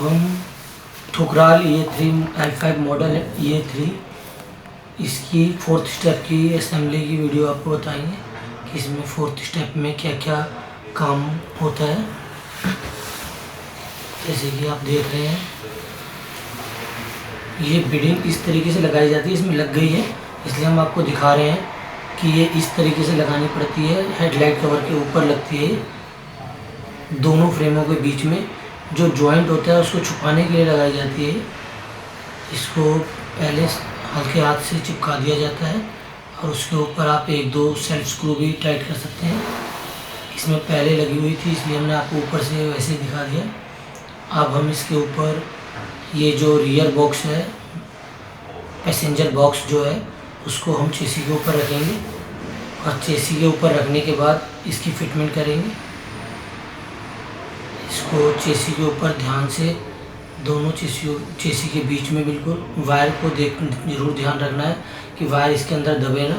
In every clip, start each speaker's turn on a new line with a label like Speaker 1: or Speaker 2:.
Speaker 1: अब हम Thukral EA3 L5 model EA3 इसकी 4th स्टेप की असेंबली की वीडियो आपको बताएंगे कि इसमें 4th स्टेप में क्या क्या काम होता है। जैसे कि आप देख रहे हैं, ये बिडिंग इस तरीके से लगाई जाती है, इसमें लग गई है इसलिए हम आपको दिखा रहे हैं कि ये इस तरीके से लगानी पड़ती है। हेडलाइट कवर के ऊपर लगती है, दोनों फ्रेमों के बीच में जो जॉइंट होता है उसको छुपाने के लिए लगाई जाती है। इसको पहले हल्के हाथ से चिपका दिया जाता है और उसके ऊपर आप 1-2 सेल्फ स्क्रू भी टाइट कर सकते हैं। इसमें पहले लगी हुई थी इसलिए हमने आपको ऊपर से वैसे दिखा दिया। अब हम इसके ऊपर ये जो रियर बॉक्स है, पैसेंजर बॉक्स जो है, उसको हम चेसी के ऊपर रखेंगे और चेसी के ऊपर रखने के बाद इसकी फिटमेंट करेंगे। इसको चेसी के ऊपर ध्यान से दोनों चेसी के बीच में बिल्कुल वायर को जरूर ध्यान रखना है कि वायर इसके अंदर दबे ना,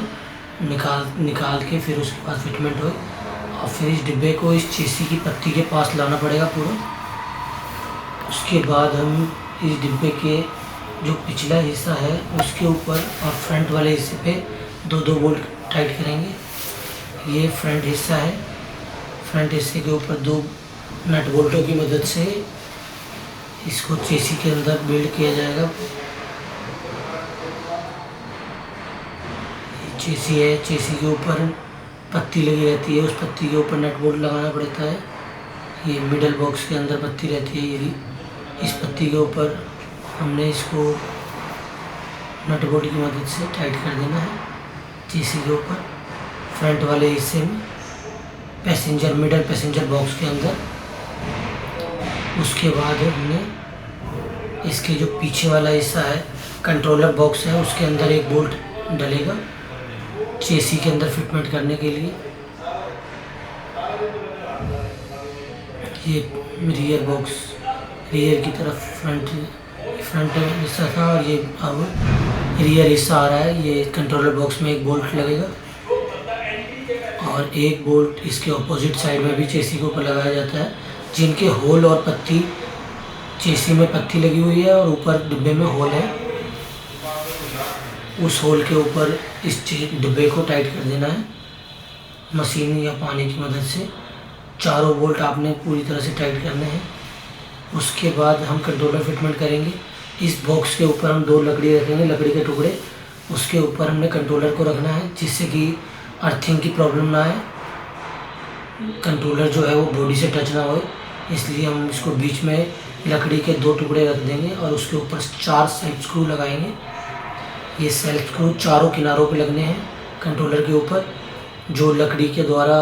Speaker 1: निकाल के फिर उसके बाद फिटमेंट हो। और फिर इस डिब्बे को इस चेसी की पत्ती के पास लाना पड़ेगा पूरा। उसके बाद हम इस डिब्बे के जो पिछला हिस्सा है उसके ऊपर और फ्रंट वाले हिस्से पे 2-2 बोल्ट टाइट करेंगे। ये फ्रंट हिस्सा है, फ्रंट हिस्से के ऊपर 2 नट बोल्टों की मदद से इसको चेसी के अंदर बिल्ड किया जाएगा। चेसी है, चेसी के ऊपर पत्ती लगी रहती है, उस पत्ती के ऊपर नट बोल्ट लगाना पड़ता है। ये मिडल बॉक्स के अंदर पत्ती रहती है, ये इस पत्ती के ऊपर हमने इसको नट बोल्ट की मदद से टाइट कर देना है चेसी के ऊपर। फ्रंट वाले हिस्से में मिडल पैसेंजर बॉक्स के अंदर। उसके बाद हमने इसके जो पीछे वाला हिस्सा है, कंट्रोलर बॉक्स है, उसके अंदर एक बोल्ट डलेगा चेसी के अंदर फिटमेंट करने के लिए। ये रियर बॉक्स, रियर की तरफ फ्रंट हिस्सा था और ये अब रियर हिस्सा आ रहा है। ये कंट्रोलर बॉक्स में एक बोल्ट लगेगा और एक बोल्ट इसके ऑपोजिट साइड में भी चेसी के ऊपर लगाया जाता है, जिनके होल और पत्ती, चेसी में पत्ती लगी हुई है और ऊपर डिब्बे में होल है। उस होल के ऊपर इस डिब्बे को टाइट कर देना है मशीन या पानी की मदद से। चारों बोल्ट आपने पूरी तरह से टाइट करने हैं। उसके बाद हम कंट्रोलर फिटमेंट करेंगे। इस बॉक्स के ऊपर हम 2 लकड़ी रखेंगे, लकड़ी के टुकड़े, उसके ऊपर हमने कंट्रोलर को रखना है जिससे कि अर्थिंग की प्रॉब्लम ना आए, कंट्रोलर जो है वो बॉडी से टच ना हो। इसलिए हम इसको बीच में लकड़ी के 2 टुकड़े रख देंगे और उसके ऊपर 4 सेल्फ स्क्रू लगाएंगे। ये सेल्फ स्क्रू चारों किनारों पे लगने हैं कंट्रोलर के ऊपर, जो लकड़ी के द्वारा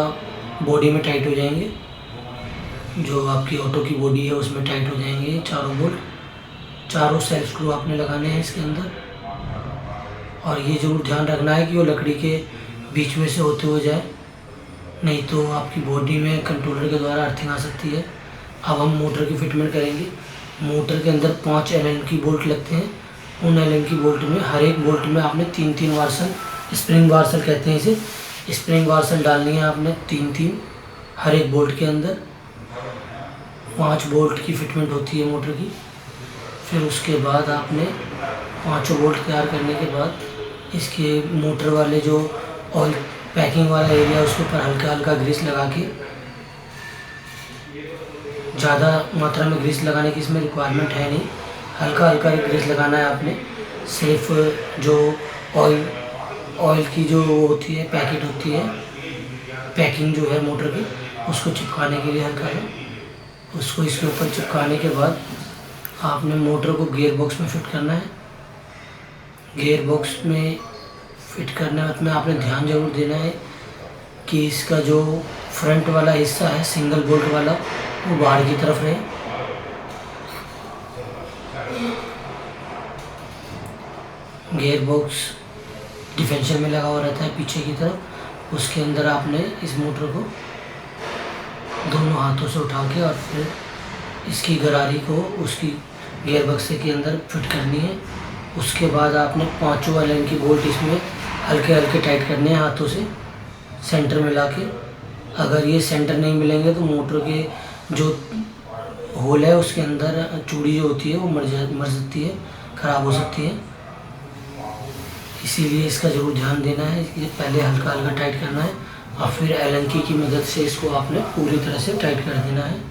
Speaker 1: बॉडी में टाइट हो जाएंगे। जो आपकी ऑटो की बॉडी है उसमें टाइट हो जाएंगे चारों बोल्ट। चारों सेल्फ स्क्रू आपने लगाने हैं इसके अंदर। और ये जरूर ध्यान रखना है कि वो लकड़ी के बीच में से होते हुए जाए, नहीं तो आपकी बॉडी में कंट्रोलर के द्वारा अर्थिंग आ सकती है। अब हम मोटर की फिटमेंट करेंगे। मोटर के अंदर 5 एलन की बोल्ट लगते हैं। उन एलन की बोल्ट में हर एक बोल्ट में आपने 3-3 वार्सल, स्प्रिंग वार्सल कहते हैं इसे, स्प्रिंग वार्सल डालनी है आपने 3-3 हर एक बोल्ट के अंदर। 5 बोल्ट की फिटमेंट होती है मोटर की। फिर उसके बाद आपने 5 बोल्ट तैयार करने के बाद इसके मोटर वाले जो ऑयल पैकिंग वाला एरिया है उसके ऊपर हल्का हल्का ग्रीस लगा के, ज़्यादा मात्रा में ग्रीस लगाने की इसमें रिक्वायरमेंट है नहीं, हल्का हल्का ग्रीस लगाना है आपने। सिर्फ जो ऑयल की जो होती है पैकेट होती है, पैकिंग जो है मोटर की, उसको चिपकाने के लिए हल्का है। उसको इसके ऊपर चिपकाने के बाद आपने मोटर को गियर बॉक्स में फिट करना है। गियर बॉक्स में फिट करने में आपने ध्यान जरूर देना है कि इसका जो फ्रंट वाला हिस्सा है सिंगल बोल्ट वाला, वो बाहर की तरफ रहे। गियर बॉक्स डिफेंशन में लगा हुआ रहता है पीछे की तरफ। उसके अंदर आपने इस मोटर को दोनों हाथों से उठा के और फिर इसकी गरारी को उसकी गियर बॉक्स के अंदर फिट करनी है। उसके बाद आपने 5 एलन की बोल्ट इसमें हल्के हल्के टाइट करने हैं हाथों से सेंटर में ला के। अगर ये सेंटर नहीं मिलेंगे तो मोटर के जो होल है उसके अंदर चूड़ी जो होती है वो मर सकती है, ख़राब हो सकती है। इसीलिए इसका ज़रूर ध्यान देना है कि पहले हल्का हल्का टाइट करना है और फिर एलन की मदद से इसको आपने पूरी तरह से टाइट कर देना है।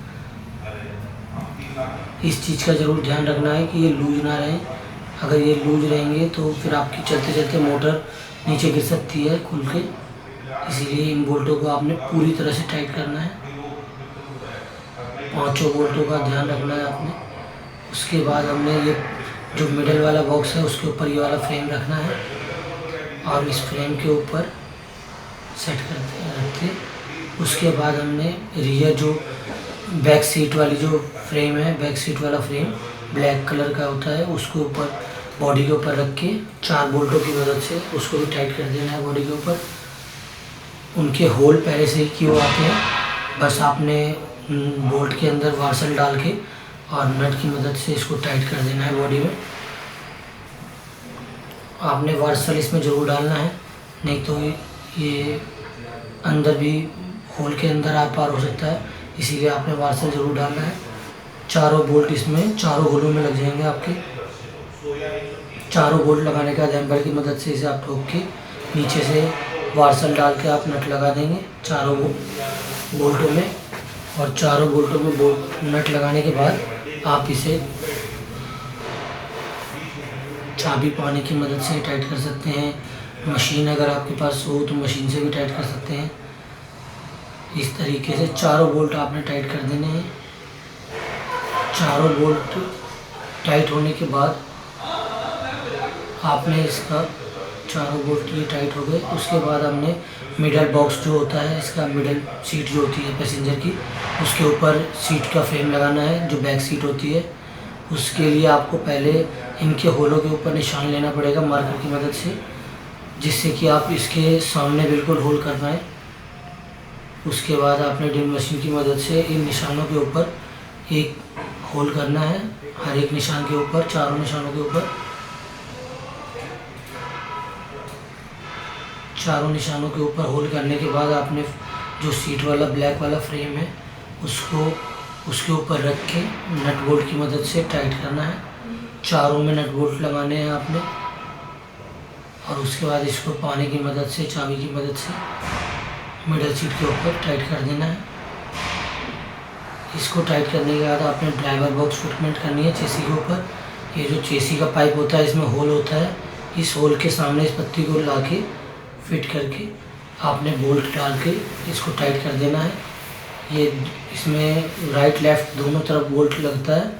Speaker 1: इस चीज़ का ज़रूर ध्यान रखना है कि ये लूज ना रहे। अगर ये लूज रहेंगे तो फिर आपकी चलते चलते मोटर नीचे गिर सकती है खुल के। इसीलिए इन बोल्टों को आपने पूरी तरह से टाइट करना है। 5 बोल्टों का ध्यान रखना है आपने। उसके बाद हमने ये जो मिडल वाला बॉक्स है उसके ऊपर ये वाला फ्रेम रखना है और इस फ्रेम के ऊपर सेट करते रखते। उसके बाद हमने रियर जो बैक सीट वाली जो फ्रेम है, बैक सीट वाला फ्रेम ब्लैक कलर का होता है, उसके ऊपर बॉडी के ऊपर रख के 4 बोल्टों की मदद से उसको भी टाइट कर देना है बॉडी के ऊपर। उनके होल पहले से ही किए आते हैं, बस आपने बोल्ट के अंदर वार्सल डाल के और नट की मदद से इसको टाइट कर देना है बॉडी में। आपने वार्सल इसमें ज़रूर डालना है, नहीं तो ये अंदर भी होल के अंदर आर पार हो सकता है, इसीलिए आपने वार्सल ज़रूर डालना है। 4 बोल्ट इसमें 4 होलों में लग जाएंगे आपके। 4 बोल्ट लगाने के बाद हैम्बर की मदद से इसे आप ठोक के नीचे से वार्सल डाल के आप नट लगा देंगे 4 बोल्टों में। और 4 बोल्टों में नट लगाने के बाद आप इसे चाबी पाने की मदद से टाइट कर सकते हैं। मशीन अगर आपके पास हो तो मशीन से भी टाइट कर सकते हैं। इस तरीके से 4 बोल्ट आपने टाइट कर देने हैं। 4 बोल्ट टाइट होने के बाद आपने इसका 4 बोल्ट ये टाइट हो गए। उसके बाद हमने मिडल बॉक्स जो होता है, इसका मिडल सीट जो होती है पैसेंजर की, उसके ऊपर सीट का फ्रेम लगाना है जो बैक सीट होती है। उसके लिए आपको पहले इनके होलों के ऊपर निशान लेना पड़ेगा मार्कर की मदद से, जिससे कि आप इसके सामने बिल्कुल होल कर पाएँ। उसके बाद आपने ड्रिल मशीन की मदद से इन निशानों के ऊपर एक होल करना है, हर एक निशान के ऊपर, 4 निशानों के ऊपर। 4 निशानों के ऊपर होल करने के बाद आपने जो सीट वाला ब्लैक वाला फ्रेम है उसको उसके ऊपर रख के नट बोल्ट की मदद से टाइट करना है। 4 में नट बोल्ट लगाने हैं आपने। और उसके बाद इसको पानी की मदद से, चाबी की मदद से मिडल सीट के ऊपर टाइट कर देना है। इसको टाइट करने के बाद आपने ड्राइवर बॉक्स फिटमेंट करनी है चेसी के ऊपर। ये जो चेसी का पाइप होता है इसमें होल होता है, इस होल के सामने इस पत्ती को ला के फिट करके आपने बोल्ट डाल के इसको टाइट कर देना है। ये इसमें राइट लेफ़्ट दोनों तरफ बोल्ट लगता है,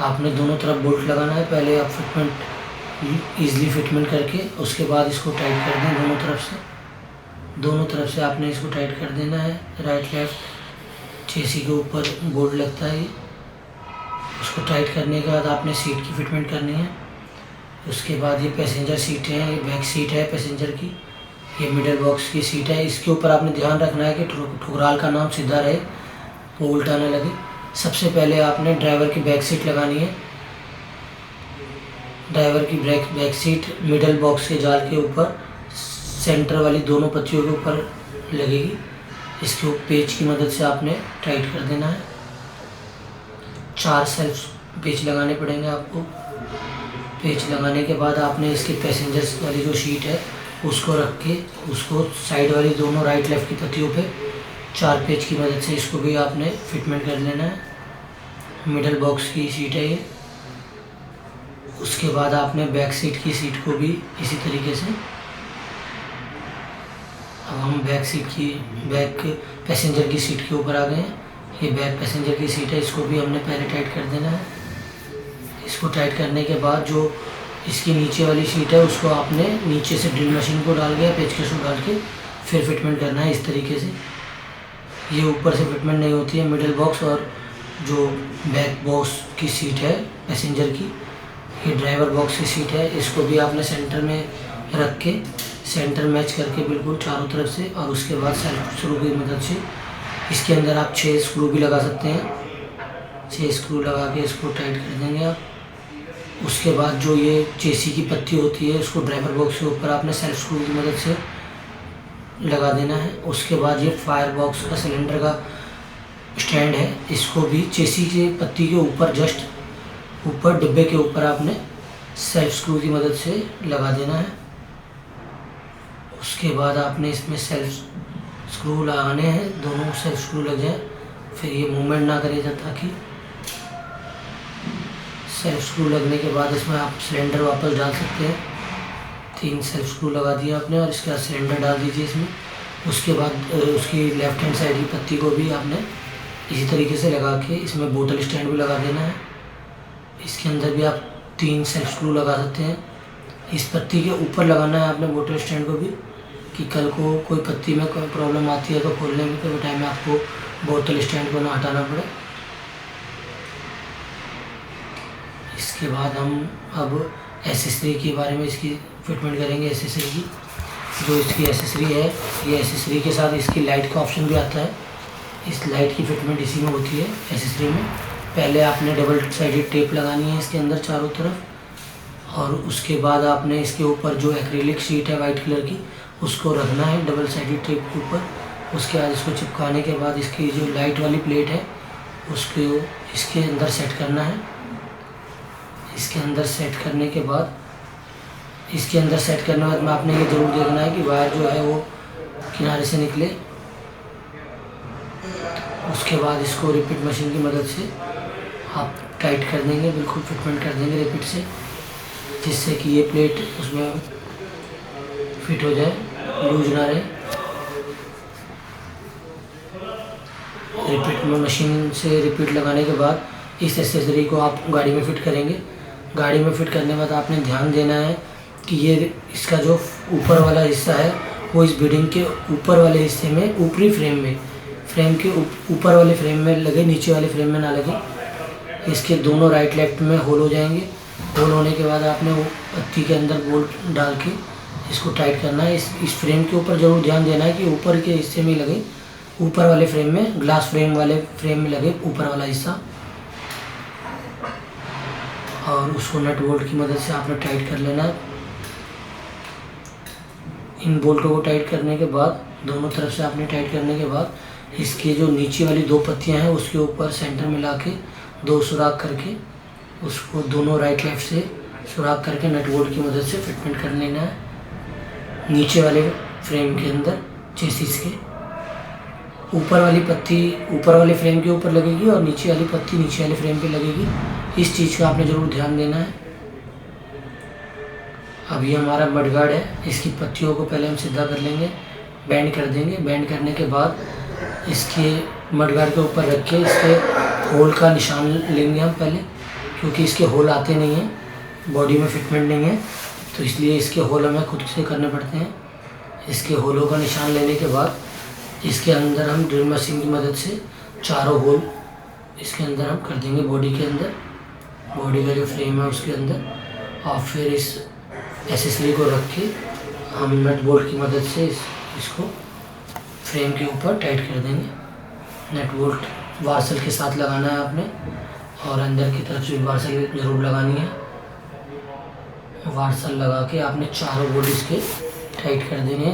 Speaker 1: आपने दोनों तरफ बोल्ट लगाना है। पहले आप फिटमेंट ईज़िली फिटमेंट करके उसके बाद इसको टाइट कर दें दोनों तरफ से आपने इसको टाइट कर देना है। राइट लेफ़्ट चेसी के ऊपर बोल्ट लगता है ये, उसको टाइट करने के बाद आपने सीट की फिटमेंट करनी है। उसके बाद ये पैसेंजर सीट है, ये बैक सीट है पैसेंजर की, ये मिडल बॉक्स की सीट है। इसके ऊपर आपने ध्यान रखना है कि ठुकराल का नाम सीधा रहे, वो उल्टा ना लगे। सबसे पहले आपने ड्राइवर की बैक सीट लगानी है। ड्राइवर की बैक सीट मिडल बॉक्स के जाल के ऊपर सेंटर वाली दोनों पत्तियों के ऊपर लगेगी। इसके पेच की मदद से आपने टाइट कर देना है। 4 सेल्फ पेच लगाने पड़ेंगे आपको। पेच लगाने के बाद आपने इसके पैसेंजर्स वाली जो शीट है उसको रख के उसको साइड वाली दोनों राइट लेफ़्ट की पत्तियों पे 4 पेच की मदद से इसको भी आपने फिटमेंट कर लेना है। मिडल बॉक्स की सीट है ये। उसके बाद आपने बैक सीट की सीट को भी इसी तरीके से, अब हम बैक पैसेंजर की सीट के ऊपर आ गए हैं। ये बैक पैसेंजर की सीट है, इसको भी हमने पहले टाइट कर देना है। इसको टाइट करने के बाद जो इसकी नीचे वाली सीट है उसको आपने नीचे से ड्रिल मशीन को डाल के पेचकस को डाल के फिर फिटमेंट करना है इस तरीके से। ये ऊपर से फिटमेंट नहीं होती है। मिडल बॉक्स और जो बैक बॉक्स की सीट है पैसेंजर की, ये ड्राइवर बॉक्स की सीट है, इसको भी आपने सेंटर में रख के सेंटर मैच करके बिल्कुल चारों तरफ से, और उसके बाद सेल्फ स्क्रू की मदद से इसके अंदर आप 6 स्क्रू भी लगा सकते हैं। 6 स्क्रू लगा के इसको टाइट कर देंगे आप। उसके बाद जो ये चेसी की पत्ती होती है उसको ड्राइवर बॉक्स के ऊपर आपने सेल्फ स्क्रू की मदद से लगा देना है। उसके बाद ये फायर बॉक्स का सिलेंडर का स्टैंड है, इसको भी चेसी के पत्ती के ऊपर, जस्ट ऊपर डिब्बे के ऊपर आपने सेल्फ स्क्रू की मदद से लगा देना है। उसके बाद आपने इसमें सेल्फ स्क्रू लगाने हैं, दोनों सेल्फ स्क्रू लग जाए, फिर ये मूवमेंट ना करे जब, ताकि सेल्फ स्क्रू लगने के बाद इसमें आप सिलेंडर वापस डाल सकते हैं। 3 सेल्फ स्क्रू लगा दिया आपने और इसके बाद सिलेंडर डाल दीजिए इसमें। उसके बाद उसकी लेफ्ट हैंड साइड की पत्ती को भी आपने इसी तरीके से लगा के इसमें बोतल स्टैंड भी लगा देना है। इसके अंदर भी आप 3 सेल्फ स्क्रू लगा सकते हैं। इस पत्ती के ऊपर लगाना है आपने बोतल स्टैंड को भी, कि कल को कोई पत्ती में कोई प्रॉब्लम आती है तो खोलने में कोई टाइम में आपको बोतल स्टैंड को ना हटाना पड़े। इसके बाद हम अब एसेसरी के बारे में इसकी फिटमेंट करेंगे। एसेसरी की जो इसकी एसेसरी है, ये एसेसरी के साथ इसकी लाइट का ऑप्शन भी आता है। इस लाइट की फिटमेंट इसी में होती है एसेसरी में। पहले आपने डबल साइडेड टेप लगानी है इसके अंदर चारों तरफ, और उसके बाद आपने इसके ऊपर जो एक्रिलिक शीट है वाइट कलर की, उसको रखना है डबल साइडेड टेप के ऊपर। उसके बाद इसको चिपकाने के बाद इसकी जो लाइट वाली प्लेट है उसको इसके अंदर सेट करना है। इसके अंदर सेट करने के बाद में आपने ये ज़रूर देखना है कि वायर जो है वो किनारे से निकले। उसके बाद इसको रिपीट मशीन की मदद से आप टाइट कर देंगे, बिल्कुल फिटमेंट कर देंगे रिपीट से, जिससे कि ये प्लेट उसमें फिट हो जाए, लूज ना रहे। रिपीट में मशीन से रिपीट लगाने के बाद इस एसेसरी को आप गाड़ी में फिट करेंगे। गाड़ी में फिट करने के बाद आपने ध्यान देना है कि ये इसका जो ऊपर वाला हिस्सा है वो इस बिडिंग के ऊपर वाले हिस्से में, ऊपरी फ्रेम के ऊपर वाले फ्रेम में लगे, नीचे वाले फ्रेम में ना लगे। इसके दोनों राइट लेफ्ट में होल हो जाएंगे। होल होने के बाद आपने वो पत्ती के अंदर बोल्ट डाल के इसको टाइट करना है। इस फ्रेम के ऊपर ज़रूर ध्यान देना है कि ऊपर के हिस्से में लगे, ऊपर वाले फ्रेम में, ग्लास फ्रेम वाले फ्रेम में लगे ऊपर वाला हिस्सा, और उसको नट बोल्ट की मदद से आपने टाइट कर लेना है। इन बोल्टों को टाइट करने के बाद, दोनों तरफ से आपने टाइट करने के बाद, इसके जो नीचे वाली 2 पत्तियां हैं उसके ऊपर सेंटर मिला के 2 सुराख करके उसको दोनों राइट लेफ्ट से सुराख करके नट बोल्ट की मदद से फिटमेंट कर लेना है। नीचे वाले फ्रेम के अंदर चेसिस के ऊपर वाली पत्ती ऊपर वाले फ्रेम के ऊपर लगेगी और नीचे वाली पत्ती नीचे वाले फ्रेम पे लगेगी। इस चीज़ का आपने ज़रूर ध्यान देना है। अब ये हमारा मडगार्ड है, इसकी पत्तियों को पहले हम सीधा कर लेंगे, बैंड कर देंगे। बैंड करने के बाद इसके मडगार्ड के ऊपर रख के इसके होल का निशान लेंगे हम पहले, क्योंकि इसके होल आते नहीं हैं, बॉडी में फिटमेंट नहीं है, तो इसलिए इसके होल हमें खुद से करने पड़ते हैं। इसके होलों का निशान लेने के बाद इसके अंदर हम ड्रिल मशीन की मदद से चारों होल इसके अंदर हम कर देंगे, बॉडी के अंदर, बॉडी का जो फ्रेम है उसके अंदर। और फिर इस एसेसरी को रख के हम नट बोल्ट की मदद से इसको फ्रेम के ऊपर टाइट कर देंगे। नट बोल्ट वार्सल के साथ लगाना है आपने, और अंदर की तरफ से वार्सल ज़रूर लगानी है। वार्सल लगा के आपने चारों बोल्ट इसके टाइट कर देने हैं।